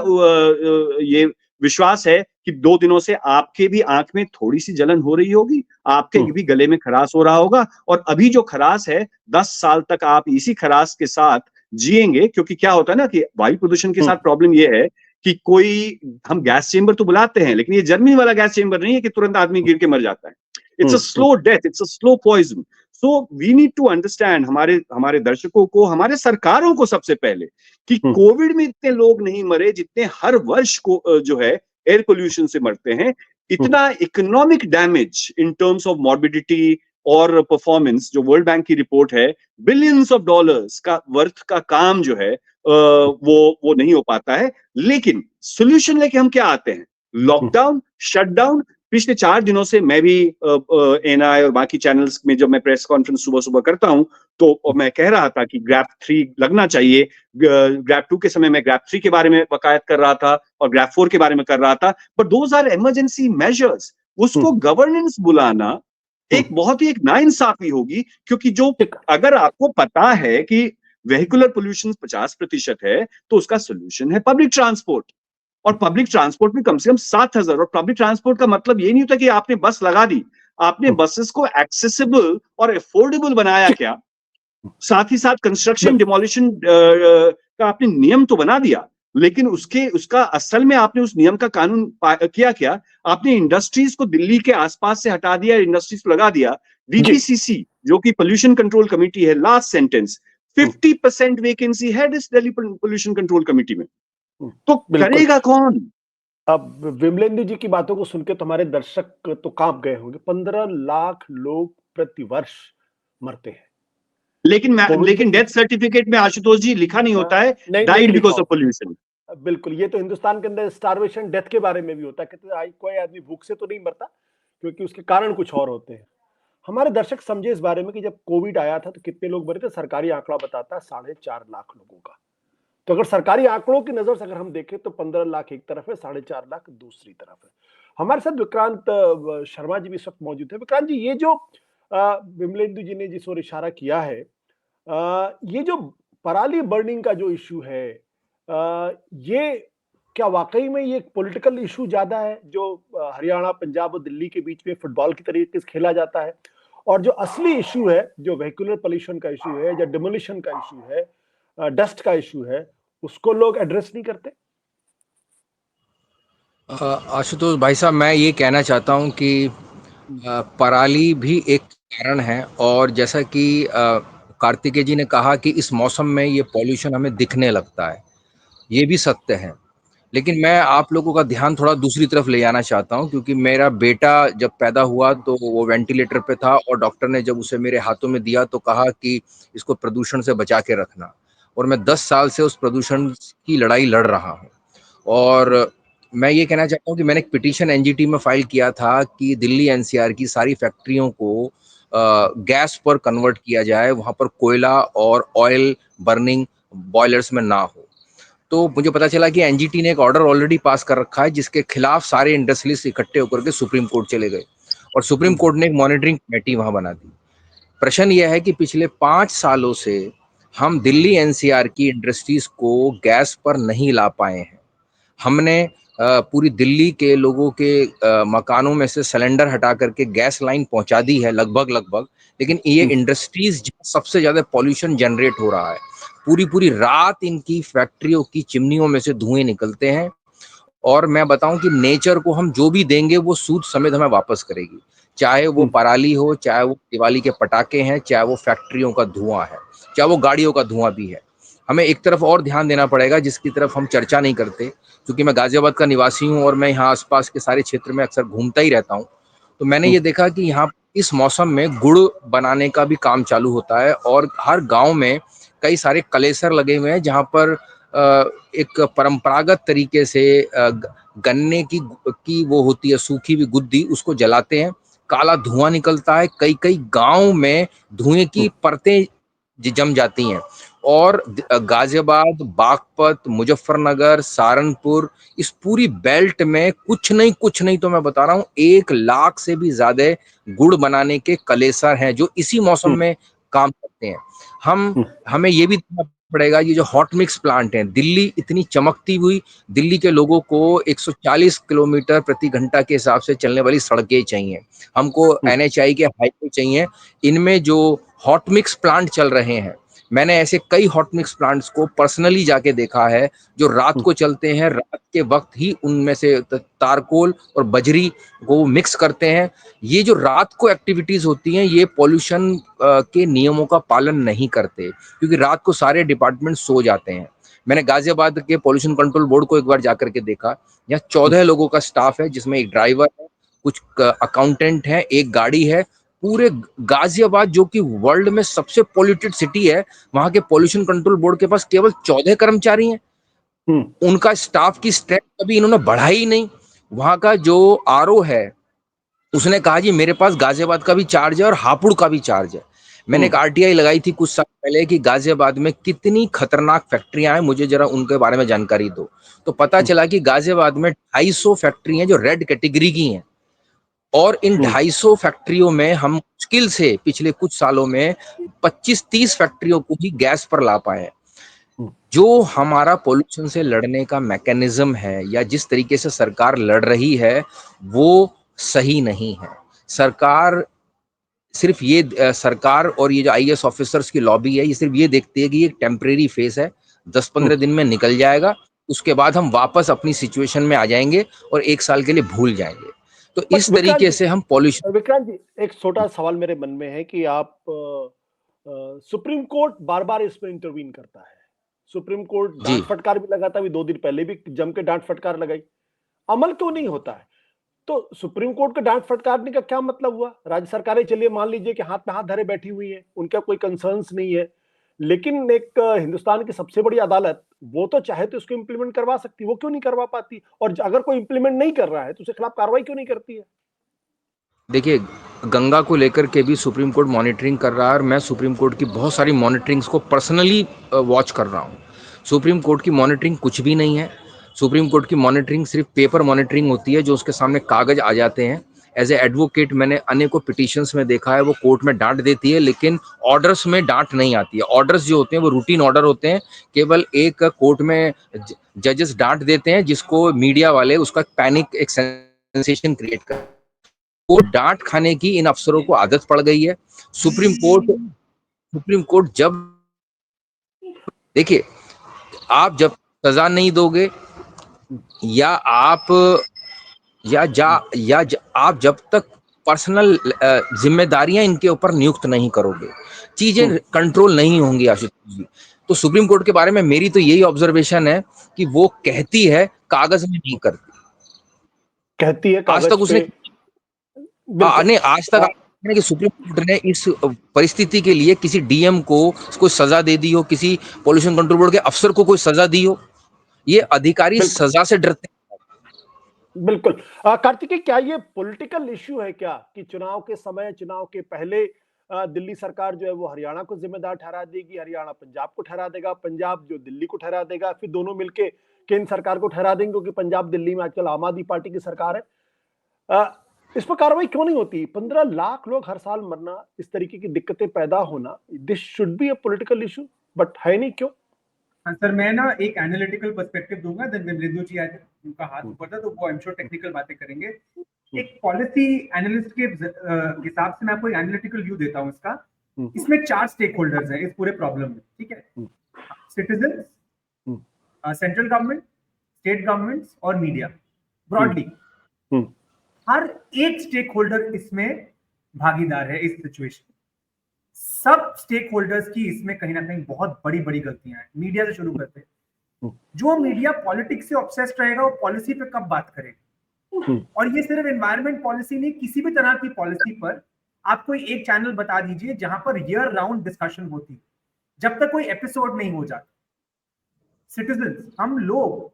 ये विश्वास है कि 2 दिनों से आपके भी आंख में थोड़ी सी जलन हो रही होगी, आपके भी गले में खराश हो रहा होगा, और अभी जो खराश है 10 साल तक आप इसी खराश के साथ जिएंगे। क्योंकि क्या होता है ना कि वायु प्रदूषण के साथ प्रॉब्लम यह है कि कोई, हम गैस चेंबर तो बुलाते हैं, लेकिन ये जर्मनी वाला गैस चेंबर नहीं है कि तुरंत आदमी गिर के मर जाता है। It's a slow death, it's a slow poison. So we need to understand, हमारे दर्शकों को, हमारे सरकारों को सबसे पहले, कि कोविड में इतने लोग नहीं मरे जितने हर वर्ष को जो है एयर पोल्यूशन से मरते हैं। इतना economic damage in terms of morbidity और परफॉर्मेंस, जो वर्ल्ड बैंक की रिपोर्ट है, बिलियंस ऑफ डॉलर्स का वर्थ का काम जो है वो नहीं हो पाता है। लेकिन सोल्यूशन लेके हम क्या आते हैं? Lockdown, shutdown. पिछले 4 दिनों से मैं भी एनआई और बाकी चैनल्स में जब मैं प्रेस कॉन्फ्रेंस सुबह सुबह करता हूं तो मैं कह रहा था कि ग्रैप 3 लगना चाहिए। ग्रैप 2 के समय मैं ग्रैप 3 के बारे में वकायत कर रहा था और ग्रैप 4 के बारे में कर रहा था। But those are emergency measures. उसको गवर्नेंस बुलाना एक बहुत ही एक नाइंसाफी होगी, क्योंकि जो, अगर आपको पता है कि वेहिकुलर पोल्यूशन 50% है तो उसका सोल्यूशन है पब्लिक ट्रांसपोर्ट, और पब्लिक ट्रांसपोर्ट में कम से कम 7,000। और पब्लिक ट्रांसपोर्ट का मतलब ये नहीं होता कि आपने बस लगा दी, आपने बसेस को एक्सेसिबल और अफोर्डेबल बनाया क्या? साथ ही साथ कंस्ट्रक्शन डिमोलिशन का आपने नियम तो बना दिया, लेकिन उसका असल में आपने उस नियम का कानून किया क्या? आपने इंडस्ट्रीज को दिल्ली के आसपास से हटा दिया, इंडस्ट्रीज को लगा दिया। डीपीसीसी जो कि पोल्यूशन कंट्रोल कमेटी है, लास्ट सेंटेंस, 50% वैकेंसी है इस दिल्ली पोल्यूशन कंट्रोल कमेटी में। तो करेगा कौन? अब विमलेंद्र जी की बातों को सुनकर तुम्हारे दर्शक तो कांप गए होंगे। 15 लाख लोग प्रति वर्ष मरते हैं, लेकिन डेथ सर्टिफिकेट में आशुतोष जी लिखा नहीं होता है डाइड बिकॉज ऑफ पोल्यूशन। बिल्कुल, ये तो हिंदुस्तान के अंदर स्टारवेशन डेथ के बारे में भी होता है कि कोई आदमी भूख से तो नहीं मरता, क्योंकि उसके कारण कुछ और होते हैं। हमारे दर्शक समझे इस बारे में कि जब कोविड आया था तो कितने लोग मरे थे। सरकारी आंकड़ा बताता है 4.5 लाख लोगों का। तो अगर सरकारी आंकड़ों की नजर से अगर हम देखें तो 15 लाख एक तरफ है, 4.5 लाख दूसरी तरफ है। हमारे साथ विक्रांत शर्मा जी भी इस वक्त मौजूद है। विक्रांत जी, ये जो विमलेंदु जी ने जिस ओर इशारा किया है, ये जो पराली बर्निंग का जो इशू है, ये क्या वाकई में ये पॉलिटिकल इशू ज्यादा है, जो हरियाणा, पंजाब और दिल्ली के बीच में फुटबॉल की तरीके से खेला जाता है, और जो असली इशू है, जो वेहिकुलर पोल्यूशन का इशू है, या डिमोलिशन का इशू है, डस्ट का इशू है, उसको लोग एड्रेस नहीं करते? आशुतोष भाई साहब, मैं ये कहना चाहता हूँ कि पराली भी एक कारण है, और जैसा कि कार्तिकेय जी ने कहा कि इस मौसम में ये पॉल्यूशन हमें दिखने लगता है, ये भी सत्य है। लेकिन मैं आप लोगों का ध्यान थोड़ा दूसरी तरफ ले जाना चाहता हूँ, क्योंकि मेरा बेटा जब पैदा हुआ तो वो वेंटिलेटर पे था और डॉक्टर ने जब उसे मेरे हाथों में दिया तो कहा कि इसको प्रदूषण से बचा के रखना, और मैं 10 साल से उस प्रदूषण की लड़ाई लड़ रहा हूँ। और मैं ये कहना चाहता हूँ कि मैंने एक पिटीशन एनजीटी में फाइल किया था कि दिल्ली एनसीआर की सारी फैक्ट्रियों को गैस पर कन्वर्ट किया जाए, वहाँ पर कोयला और ऑयल बर्निंग बॉयलर्स में ना हो। तो मुझे पता चला कि एनजीटी ने एक ऑर्डर ऑलरेडी पास कर रखा है जिसके खिलाफ सारे इंडस्ट्रियलिस्ट इकट्ठे होकर के सुप्रीम कोर्ट चले गए, और सुप्रीम कोर्ट ने एक मॉनिटरिंग कमेटी वहां बना दी। प्रश्न यह है कि पिछले 5 सालों से हम दिल्ली एनसीआर की इंडस्ट्रीज को गैस पर नहीं ला पाए हैं। हमने पूरी दिल्ली के लोगों के मकानों में से सिलेंडर हटा करके गैस लाइन पहुंचा दी है लगभग, लेकिन ये इंडस्ट्रीज सबसे ज्यादा पॉल्यूशन जनरेट हो रहा है। पूरी पूरी रात इनकी फैक्ट्रियों की चिमनियों में से धुएं निकलते हैं, और मैं बताऊं कि नेचर को हम जो भी देंगे वो सूद समेत हमें वापस करेगी, चाहे वो पराली हो, चाहे वो दिवाली के पटाखे हैं, चाहे वो फैक्ट्रियों का धुआं है, चाहे वो गाड़ियों का धुआं भी है। हमें एक तरफ और ध्यान देना पड़ेगा जिसकी तरफ हम चर्चा नहीं करते, क्योंकि मैं गाजियाबाद का निवासी हूं और मैं यहाँ आसपास के सारे क्षेत्र में अक्सर घूमता ही रहता हूँ। तो मैंने ये देखा कि यहाँ इस मौसम में गुड़ बनाने का भी काम चालू होता है, और हर गांव में कई सारे कलेसर लगे हुए हैं जहाँ पर एक परंपरागत तरीके से गन्ने की वो होती है सूखी हुई गुद्दी, उसको जलाते हैं, काला धुआं निकलता है, कई कई गांव में धुएं की परतें जम जाती हैं। और गाजियाबाद, बागपत, मुजफ्फरनगर, सहारनपुर, इस पूरी बेल्ट में कुछ नहीं तो मैं बता रहा हूँ 1 लाख से भी ज्यादा गुड़ बनाने के कलेसर हैं जो इसी मौसम में काम करते हैं। हमें ये भी देखना पड़ेगा, ये जो हॉट मिक्स प्लांट हैं, दिल्ली इतनी चमकती हुई, दिल्ली के लोगों को 140 किलोमीटर प्रति घंटा के हिसाब से चलने वाली सड़कें चाहिए, हमको एनएचआई के हाईवे चाहिए। इनमें जो हॉट मिक्स प्लांट चल रहे हैं, मैंने ऐसे कई हॉट मिक्स प्लांट्स को पर्सनली जाके देखा है जो रात को चलते हैं, रात के वक्त ही उनमें से तारकोल और बजरी को मिक्स करते हैं। ये जो रात को एक्टिविटीज होती हैं ये पॉल्यूशन के नियमों का पालन नहीं करते, क्योंकि रात को सारे डिपार्टमेंट सो जाते हैं। मैंने गाजियाबाद के पॉल्यूशन कंट्रोल बोर्ड को एक बार जाकर के देखा, यहाँ 14 लोगों का स्टाफ है जिसमें एक ड्राइवर है, कुछ अकाउंटेंट है, एक गाड़ी है। पूरे गाजियाबाद जो कि वर्ल्ड में सबसे पॉल्यूटेड सिटी है, वहां के पॉल्यूशन कंट्रोल बोर्ड के पास केवल 14 कर्मचारी हैं। उनका स्टाफ की स्ट्रेंथ कभी इन्होंने बढ़ाई ही नहीं। वहां का जो आरओ है उसने कहा जी मेरे पास गाजियाबाद का भी चार्ज है और हापुड़ का भी चार्ज है। मैंने एक आरटीआई लगाई थी कुछ साल पहले कि गाजियाबाद में कितनी खतरनाक फैक्ट्रियां हैं, मुझे जरा उनके बारे में जानकारी दो। तो पता चला कि गाजियाबाद में 250 फैक्ट्री हैं जो रेड कैटेगरी की हैं, और इन 250 फैक्ट्रियों में हम मुश्किल से पिछले कुछ सालों में 25-30 फैक्ट्रियों को ही गैस पर ला पाए। जो हमारा पॉल्यूशन से लड़ने का मैकेनिज्म है या जिस तरीके से सरकार लड़ रही है वो सही नहीं है। सरकार सिर्फ ये सरकार और ये जो आईएएस ऑफिसर्स की लॉबी है ये सिर्फ ये देखती है कि ये टेम्परेरी फेस है, 10-15 दिन में निकल जाएगा, उसके बाद हम वापस अपनी सिचुएशन में आ जाएंगे और 1 साल के लिए भूल जाएंगे। तो इस तरीके से हम पॉल्यूशन। विक्रांत जी, एक छोटा सवाल मेरे मन में है कि आप सुप्रीम कोर्ट बार बार इसमें इंटरवीन करता है, सुप्रीम कोर्ट डांट फटकार भी लगाता है, 2 दिन पहले भी जम के डांट फटकार लगाई, अमल क्यों नहीं होता है? तो सुप्रीम कोर्ट का डांट फटकारने का क्या मतलब हुआ? राज्य सरकारें चलिए मान लीजिए कि हाथ में हाथ धरे बैठी हुई है, उनका कोई कंसर्न्स नहीं है, लेकिन एक हिंदुस्तान की सबसे बड़ी अदालत वो तो चाहे तो इसको इंप्लीमेंट करवा सकती, वो क्यों नहीं करवा पाती? और अगर कोई इंप्लीमेंट नहीं कर रहा है तो उसके खिलाफ कार्रवाई क्यों नहीं करती है? देखिए, गंगा को लेकर के भी सुप्रीम कोर्ट मॉनिटरिंग कर रहा है और मैं सुप्रीम कोर्ट की बहुत सारी मॉनिटरिंग्स को पर्सनली वॉच कर रहा हूँ। सुप्रीम कोर्ट की मॉनिटरिंग कुछ भी नहीं है। सुप्रीम कोर्ट की मॉनिटरिंग सिर्फ पेपर मॉनिटरिंग होती है जो उसके सामने कागज आ जाते हैं। एज ए एडवोकेट मैंने अनेकों पिटिशंस में देखा है, वो कोर्ट में डांट देती है लेकिन ऑर्डर्स में डांट नहीं आती है। ऑर्डर्स जो होते हैं वो रूटीन ऑर्डर होते हैं, केवल एक कोर्ट में जजेस डांट देते हैं जिसको मीडिया वाले उसका पैनिक एक सेंसेशन क्रिएट कर, को डांट खाने की इन अफसरों को आदत पड़ गई है। सुप्रीम कोर्ट जब देखिए, आप जब सजा नहीं दोगे या आप आप जब तक पर्सनल जिम्मेदारियां इनके ऊपर नियुक्त नहीं करोगे, चीजें कंट्रोल नहीं होंगी आशुतोष जी। तो सुप्रीम कोर्ट के बारे में मेरी तो यही ऑब्जर्वेशन है कि वो कहती है, कागज में नहीं करती। कहती है आज कागज तक उसने पे, बिल्कुल। नहीं, आज तक आपने कि सुप्रीम कोर्ट ने इस परिस्थिति के लिए किसी डीएम को कोई सजा दे दी हो, किसी पॉल्यूशन कंट्रोल बोर्ड के अफसर को कोई सजा दी हो? ये अधिकारी बिल्कुल। सजा से डरते हैं। बिल्कुल। कार्तिकेय, क्या ये पॉलिटिकल इश्यू है क्या कि चुनाव के समय, चुनाव के पहले दिल्ली सरकार जो है वो हरियाणा को जिम्मेदार ठहरा देगी, हरियाणा पंजाब को ठहरा देगा, पंजाब जो दिल्ली को ठहरा देगा, फिर दोनों मिलके केंद्र सरकार को ठहरा देंगे, क्योंकि पंजाब दिल्ली में आजकल आम आदमी पार्टी की सरकार है। इस पर कार्रवाई क्यों नहीं होती? 15 लाख लोग हर साल मरना, इस तरीके की दिक्कतें पैदा होना, this should be a political issue, but है नहीं, क्यों? हाँ सर, मैं ना एक एनालिटिकल पर्सपेक्टिव दूंगा, देन विमलेंदु जी आए, उनका हाथ ऊपर था तो वो आई एम श्योर टेक्निकल बातें करेंगे। एक पॉलिसी एनालिस्ट के हिसाब से मैं आपको एनालिटिकल व्यू देता हूँ इसका। इसमें 4 स्टेक होल्डर्स हैं इस पूरे प्रॉब्लम में, ठीक है? Citizen, central government, state governments और मीडिया, ब्रॉडली हर एक स्टेक होल्डर इसमें भागीदार है इस सिचुएशन। सब स्टेक होल्डर्स की इसमें कहीं ना कहीं बहुत बड़ी बड़ी गलतियां हैं। मीडिया से शुरू करते हैं, जो मीडिया पॉलिटिक्स से ऑब्सेस्ड रहेगा वो पॉलिसी पे कब बात करेगा? और ये सिर्फ एनवायरमेंट पॉलिसी नहीं, किसी भी तरह की पॉलिसी पर आप कोई एक चैनल बता दीजिए जहां पर ईयर राउंड डिस्कशन होती है, जब तक कोई एपिसोड नहीं हो जाता। सिटीजन, हम लोग,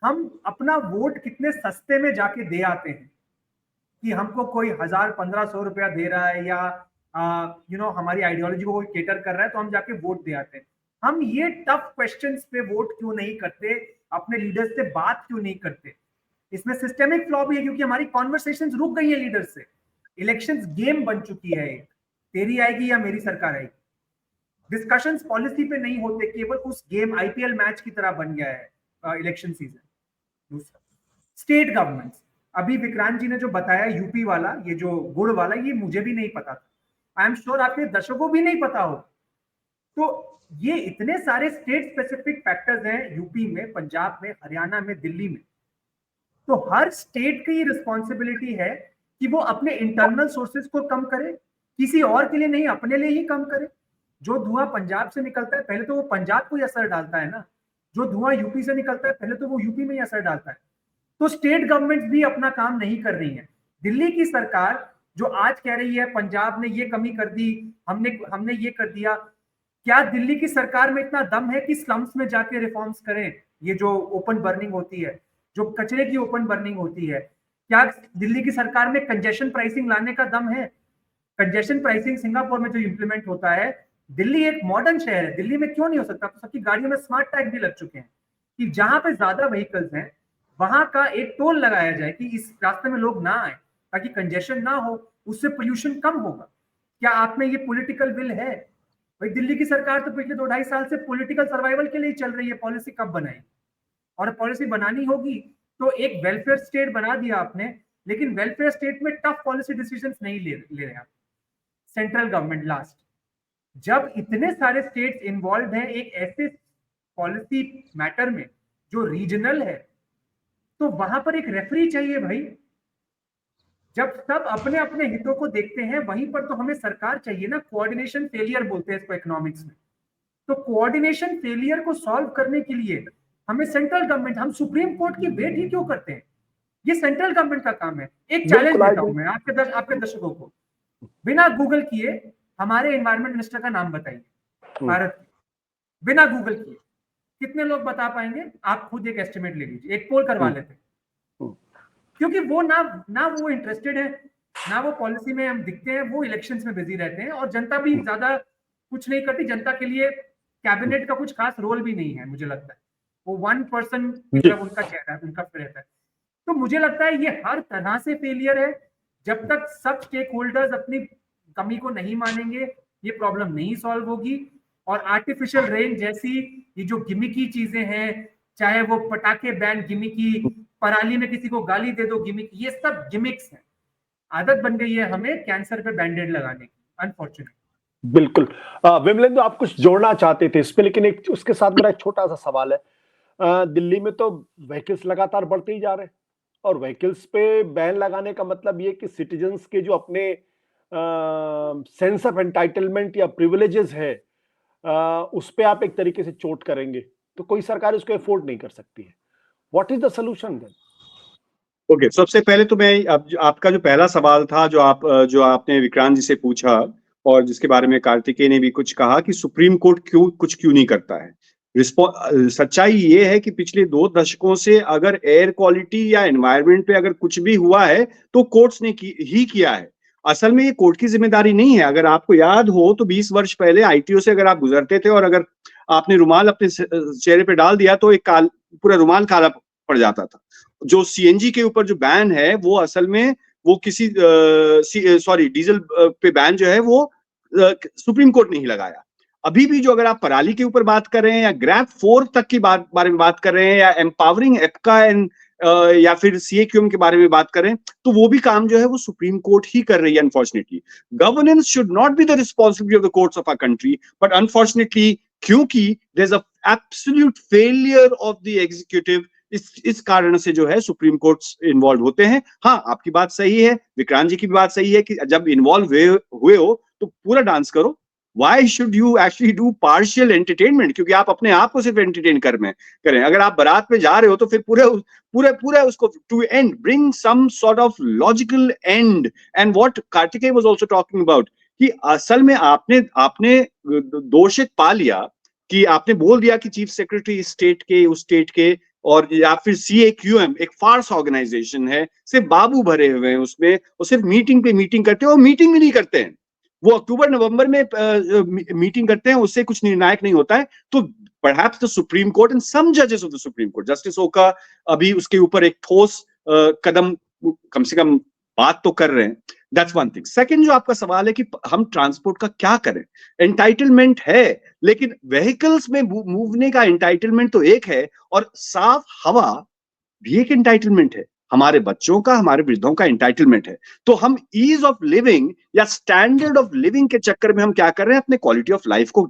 हम अपना वोट कितने सस्ते में जाके दे आते हैं कि हमको कोई 1000-1500 रुपया दे रहा है या हमारी आइडियोलॉजी को कोई केटर कर रहा है तो हम जाके वोट दे आते हैं। हम ये टफ क्वेश्चंस पे वोट क्यों नहीं करते, अपने लीडर्स से बात क्यों नहीं करते? इसमें सिस्टेमिक फ्लॉ भी है, क्योंकि हमारी कॉन्वर्सेशंस रुक गई है लीडर्स से। इलेक्शंस गेम बन चुकी है, एक तेरी आएगी या मेरी सरकार आएगी। डिस्कशंस पॉलिसी पे नहीं होते, केवल उस गेम आईपीएल मैच की तरह बन गया है इलेक्शन सीजन। दूसरा, स्टेट गवर्नमेंट्स, अभी विक्रांत जी ने जो बताया यूपी वाला, ये जो गुड़ वाला, ये मुझे भी नहीं पता था, आई एम श्योर आपके दर्शकों को भी नहीं पता हो। तो ये इतने सारे स्टेट स्पेसिफिक फैक्टर्स हैं यूपी में, पंजाब में, हरियाणा में, दिल्ली में। तो हर स्टेट की रिस्पॉन्सिबिलिटी है कि वो अपने इंटरनल सोर्सेज को कम करे, किसी और के लिए नहीं, अपने लिए ही कम करे। जो धुआं पंजाब से निकलता है पहले तो वो पंजाब को ही असर डालता है ना, जो धुआं यूपी से निकलता है पहले तो वो यूपी में ही असर डालता है। तो स्टेट गवर्नमेंट भी अपना काम नहीं कर रही है। दिल्ली की सरकार जो आज कह रही है पंजाब ने ये कमी कर दी, हमने ये कर दिया, क्या दिल्ली की सरकार में इतना दम है कि स्लम्स में जाके रिफॉर्म्स करें? ये जो ओपन बर्निंग होती है, जो कचरे की ओपन बर्निंग होती है, क्या दिल्ली की सरकार में कंजेशन प्राइसिंग लाने का दम है? कंजेशन प्राइसिंग सिंगापुर में जो इंप्लीमेंट होता है, दिल्ली एक मॉडर्न शहर है, दिल्ली में क्यों नहीं हो सकता? तो सबकी गाड़ियों में स्मार्ट टैग भी लग चुके हैं कि जहां पे ज्यादा व्हीकल्स हैं वहां का एक टोल लगाया जाए कि इस रास्ते में लोग ना आए, ताकि कंजेशन ना हो, उससे पोल्यूशन कम होगा। क्या आप में ये पॉलिटिकल विल है? भाई दिल्ली की सरकार तो पिछले 2-2.5 साल से पॉलिटिकल सर्वाइवल के लिए चल रही है, पॉलिसी कब बनाई? और पॉलिसी बनानी होगी तो एक वेलफेयर स्टेट बना दिया आपने, लेकिन वेलफेयर स्टेट में टफ पॉलिसी डिसीजंस नहीं ले रहे आप। सेंट्रल गवर्नमेंट लास्ट, जब इतने सारे स्टेट्स इन्वॉल्व हैं एक ऐसे पॉलिसी मैटर में जो रीजनल है, तो वहां पर एक रेफरी चाहिए भाई। जब सब अपने अपने हितों को देखते हैं वहीं पर तो हमें सरकार चाहिए ना। कोऑर्डिनेशन फेलियर बोलते हैं इसको इकोनॉमिक्स में। तो कोऑर्डिनेशन फेलियर को सॉल्व करने के लिए हमें सेंट्रल गवर्नमेंट, हम सुप्रीम कोर्ट की वेट ही क्यों करते हैं? ये सेंट्रल गवर्नमेंट का काम है। एक चैलेंज देता हूं मैं आपके दर्शकों को, बिना गूगल किए हमारे एनवायरमेंट मिनिस्टर का नाम बताइए भारत के, बिना गूगल किए कितने लोग बता पाएंगे? आप खुद एक एस्टिमेट ले लीजिए, एक पोल करवा लेते हैं। क्योंकि वो ना वो इंटरेस्टेड है, ना वो पॉलिसी में हम दिखते हैं, वो इलेक्शंस में बिजी रहते हैं और जनता भी ज्यादा कुछ नहीं करती। जनता के लिए कैबिनेट का कुछ खास रोल भी नहीं है, मुझे लगता है वो 1% की तरफ उनका चेहरा है, उनका रहता है। तो मुझे लगता है ये हर तरह से फेलियर है। जब तक सब स्टेक होल्डर्स अपनी कमी को नहीं मानेंगे ये प्रॉब्लम नहीं सॉल्व होगी। और आर्टिफिशियल रेन जैसी ये जो गिमिकी चीजें हैं, चाहे वो पटाखे बैन गिमिकी, पराली में किसी को गाली दे दो गिमिकी, ये सब गिमिक्स हैं। आदत बन गई है हमें कैंसर पे बैंडेड लगाने की, अनफॉर्चुनेटली। बिल्कुल। विमलेंदु, आप कुछ जोड़ना चाहते थे इस पे, लेकिन एक उसके साथ मेरा एक छोटा सा सवाल है। दिल्ली में तो व्हीकल्स लगातार बढ़ते ही जा रहे हैं, और व्हीकल्स पे बैन लगाने का मतलब ये कि सिटीजन्स के जो अपने सेंस ऑफ एंटाइटलमेंट या प्रिविलेजेस है उस पे आप एक तरीके से चोट करेंगे, तो कोई सरकार इसको अफोर्ड नहीं कर सकती है। What is the solution then? Okay, सबसे पहले तो मैं आपका जो पहला सवाल था जो आपने विक्रांत जी से पूछा और जिसके बारे में कार्तिकेय ने भी कुछ कहा कि सुप्रीम कोर्ट क्यों नहीं करता है। सच्चाई ये है कि पिछले 2 दशकों से अगर एयर क्वालिटी या एनवायरनमेंट पे अगर कुछ भी हुआ है तो कोर्ट्स ने ही किया है। असल में ये कोर्ट की जिम्मेदारी नहीं है। अगर आपको याद हो तो 20 वर्ष पहले आईटीओ से अगर आप गुजरते थे और अगर आपने रुमाल अपने चेहरे पे डाल दिया तो एक पूरा रुमाल काला पड़ जाता था। जो सीएनजी के ऊपर जो बैन है वो असल में वो किसी डीजल पे बैन जो है वो सुप्रीम कोर्ट ने ही लगाया। अभी भी जो अगर आप पराली के ऊपर बात कर रहे हैं या ग्रैप 4 तक की बारे में बात कर रहे हैं या एम्पावरिंग एप्का एंड या फिर सीएक्यूएम के बारे में बात करें तो वो भी काम जो है वो सुप्रीम कोर्ट ही कर रही है। Unfortunately governance should not be the responsibility of the courts of our country, but unfortunately क्योंकि there is a absolute failure of the executive, इस कारण से जो है सुप्रीम कोर्ट इन्वॉल्व होते हैं। हाँ, आपकी बात सही है, विक्रांत जी की बात सही है कि जब इन्वॉल्व हुए हो तो पूरा डांस करो। Why should you actually do partial entertainment? क्योंकि आप अपने आप को सिर्फ एंटरटेन करें। अगर आप बारात में जा रहे हो तो फिर पूरे उसको to end, bring some sort of logical end. And what Kartikeya was also talking about कि असल में आपने दोषित पा लिया कि आपने बोल दिया कि चीफ सेक्रेटरी उस स्टेट के और या फिर सीएक्यूएम एक फार्स ऑर्गेनाइजेशन है, सिर्फ बाबू भरे हुए हैं उसमें, वो सिर्फ मीटिंग पे मीटिंग करते हैं और मीटिंग भी नहीं करते हैं। वो अक्टूबर नवंबर में मीटिंग करते हैं, उससे कुछ निर्णायक नहीं होता है। तो perhaps the supreme court and some जजेस of the supreme court, justice Oka अभी उसके ऊपर एक ठोस कदम कम से कम बात तो कर रहे हैं। That's one thing. सेकंड जो आपका सवाल है कि हम ट्रांसपोर्ट का क्या करें, एंटाइटलमेंट है लेकिन व्हीकल्स में मूवने का एंटाइटलमेंट तो एक है और साफ हवा भी एक एंटाइटलमेंट है। हमारे बच्चों का, हमारे वृद्धों का एंटाइटलमेंट है। तो हम ईज ऑफ लिविंग या स्टैंडर्ड ऑफ लिविंग के चक्कर में हम क्या कर रहे हैं, अपने क्वालिटी ऑफ लाइफ को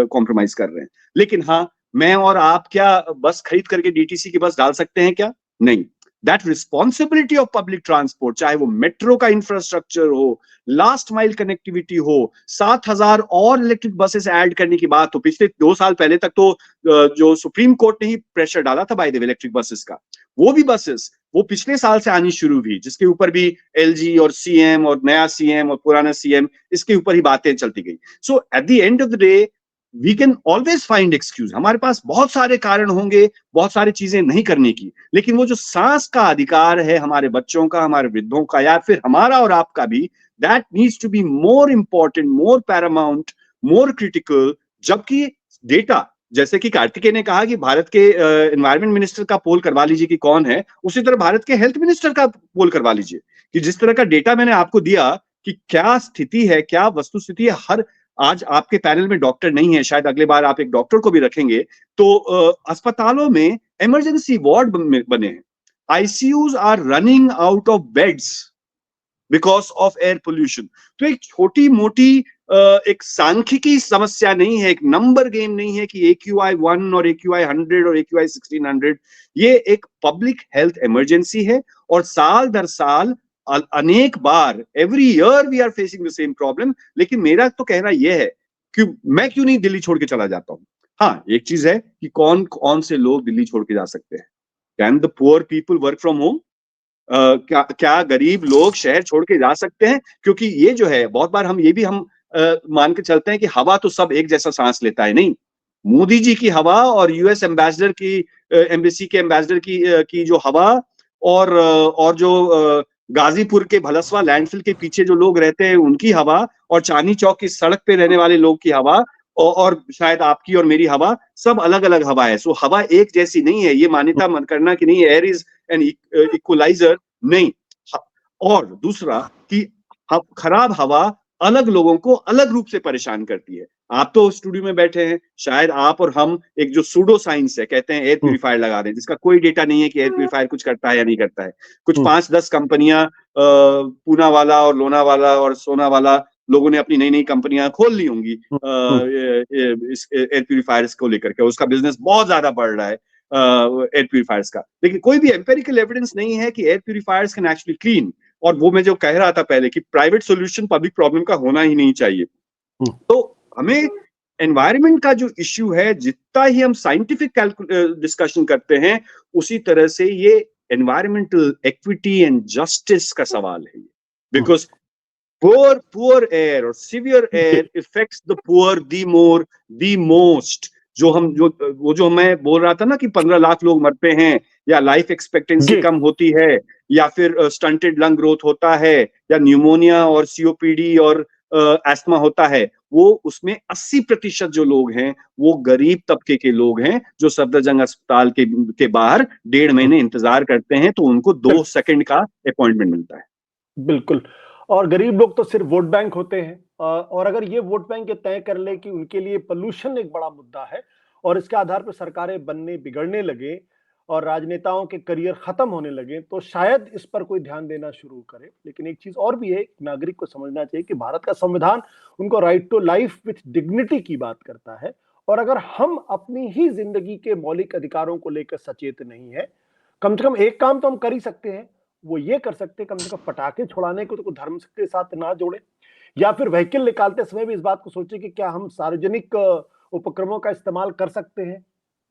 कॉम्प्रोमाइज कर रहे हैं। लेकिन हाँ, मैं और आप क्या बस खरीद करके डीटीसी की बस डाल सकते हैं क्या? नहीं। That responsibility of public transport, चाहे वो मेट्रो का इंफ्रास्ट्रक्चर हो, लास्ट माइल कनेक्टिविटी हो, 7,000 और इलेक्ट्रिक बसेस ऐड करने की बात हो। पिछले 2 साल पहले तक तो जो सुप्रीम कोर्ट ने ही प्रेशर डाला था by the way electric buses का, वो भी बसेस वो पिछले साल से आनी शुरू हुई, जिसके ऊपर भी एलजी और सीएम और नया सीएम और पुराना सीएम, इसके ऊपर ही बातें चलती गई। So at the end of the day we can always find excuse. हमारे पास बहुत सारे कारण होंगे बहुत सारी चीजें नहीं करने की, लेकिन वो जो सांस का अधिकार है हमारे बच्चों का, हमारे वृद्धों का या फिर हमारा और आपका भी, that needs to be more important, more paramount, more critical. जबकि डेटा, जैसे कि कार्तिकेय ने कहा कि भारत के एनवायरमेंट मिनिस्टर का पोल करवा लीजिए कि कौन है, उसी तरह भारत के हेल्थ मिनिस्टर का पोल करवा लीजिए कि जिस तरह का डेटा मैंने आपको दिया कि क्या स्थिति है, क्या वस्तु स्थिति है। हर आज आपके पैनल में डॉक्टर नहीं है, शायद अगले बार आप एक डॉक्टर को भी रखेंगे, तो अस्पतालों में इमरजेंसी वार्ड बने हैं, ICUs are running out of beds because of air pollution. तो एक छोटी मोटी एक सांख्यिकी समस्या नहीं है, एक नंबर गेम नहीं है कि AQI 1 और AQI 100 और AQI 1600। ये एक पब्लिक हेल्थ इमरजेंसी है और साल दर साल अनेक बार every year we are facing the same problem. लेकिन मेरा तो कहना यह है कि मैं क्यों नहीं दिल्ली छोड़ के चला जाता हूं। हाँ, एक चीज है कि कौन कौन से लोग दिल्ली छोड़ के जा सकते हैं। Can the poor people work from home? क्या गरीब लोग शहर छोड़ के जा सकते हैं? क्योंकि ये जो है बहुत बार हम ये भी मान के चलते हैं कि हवा तो सब एक जैसा सांस लेता है। नहीं, मोदी जी की हवा और यूएस एम्बेसडर की एम्बेसी के एम्बेसडर की जो हवा और जो गाजीपुर के भलसवा लैंडफिल के पीछे जो लोग रहते हैं उनकी हवा और चांदनी चौक की सड़क पे रहने वाले लोग की हवा और शायद आपकी और मेरी हवा, सब अलग अलग हवा है। सो हवा एक जैसी नहीं है, ये मान्यता मन करना कि नहीं एयर इज एन इक्वलाइजर, नहीं। और दूसरा कि खराब हवा अलग लोगों को अलग रूप से परेशान करती है। आप तो स्टूडियो में बैठे हैं, शायद आप और हम एक जो सूडो साइंस है, कहते हैं एयर प्यूरिफायर लगा दें, जिसका कोई डेटा नहीं है कि एयर प्यूरिफायर कुछ करता है या नहीं करता है। कुछ 5-10 कंपनियां पूना वाला और लोना वाला और सोना वाला लोगों ने अपनी नई नई कंपनियां खोल ली होंगी इस एयर प्यूरिफायर्स को लेकर के, उसका बिजनेस बहुत ज्यादा बढ़ रहा है। एयर प्यूरिफायर्स का, लेकिन कोई भी एम्पेरिकल एविडेंस नहीं है कि air purifiers can actually clean. और वो मैं जो कह रहा था पहले कि प्राइवेट सोल्यूशन पब्लिक प्रॉब्लम का होना ही नहीं चाहिए। तो हमें एनवायरनमेंट का जो इश्यू है, जितना ही हम साइंटिफिक डिस्कशन करते हैं, उसी तरह से ये एनवायरमेंटल इक्विटी एंड जस्टिस का सवाल है, बिकॉज poor air और severe air affects the poor the most। जो मैं बोल रहा था ना कि 15 लाख लोग मरते हैं, या लाइफ एक्सपेक्टेंसी कम होती है, या फिर स्टंटेड लंग ग्रोथ होता है, या न्यूमोनिया और सीओपीडी और एस्थमा होता है, वो उसमें 80% जो लोग हैं वो गरीब तबके के लोग हैं, जो सफदरजंग अस्पताल के बाहर 1.5 महीने इंतजार करते हैं, तो उनको 2 सेकंड का अपॉइंटमेंट मिलता है। बिल्कुल। और गरीब लोग तो सिर्फ वोट बैंक होते हैं, और अगर ये वोट बैंक ये तय कर ले कि उनके लिए पोल्यूशन एक बड़ा मुद्दा है और इसके आधार पर सरकारें बनने बिगड़ने लगे और राजनेताओं के करियर खत्म होने लगे, तो शायद इस पर कोई ध्यान देना शुरू करे। लेकिन एक चीज और भी है, नागरिक को समझना चाहिए कि भारत का संविधान उनको right to life with dignity की बात करता है, और अगर हम अपनी ही जिंदगी के मौलिक अधिकारों को लेकर सचेत नहीं है, कम से कम एक काम तो हम कर ही सकते हैं, वो ये कर सकते हैं कम से कम पटाखे छुड़ाने को तो धर्म के साथ ना जोड़े, या फिर व्हीकल निकालते समय भी इस बात को सोचे कि क्या हम सार्वजनिक उपक्रमों का इस्तेमाल कर सकते हैं।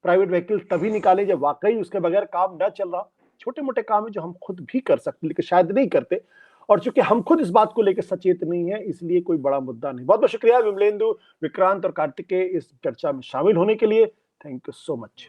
प्राइवेट व्हीकल तभी निकालें जब वाकई उसके बगैर काम न चल रहा। छोटे मोटे काम है जो हम खुद भी कर सकते लेकिन शायद नहीं करते, और चूंकि हम खुद इस बात को लेकर सचेत नहीं है, इसलिए कोई बड़ा मुद्दा नहीं। बहुत बहुत शुक्रिया विमलेंदु, विक्रांत और कार्तिकेय इस चर्चा में शामिल होने के लिए। Thank you so much.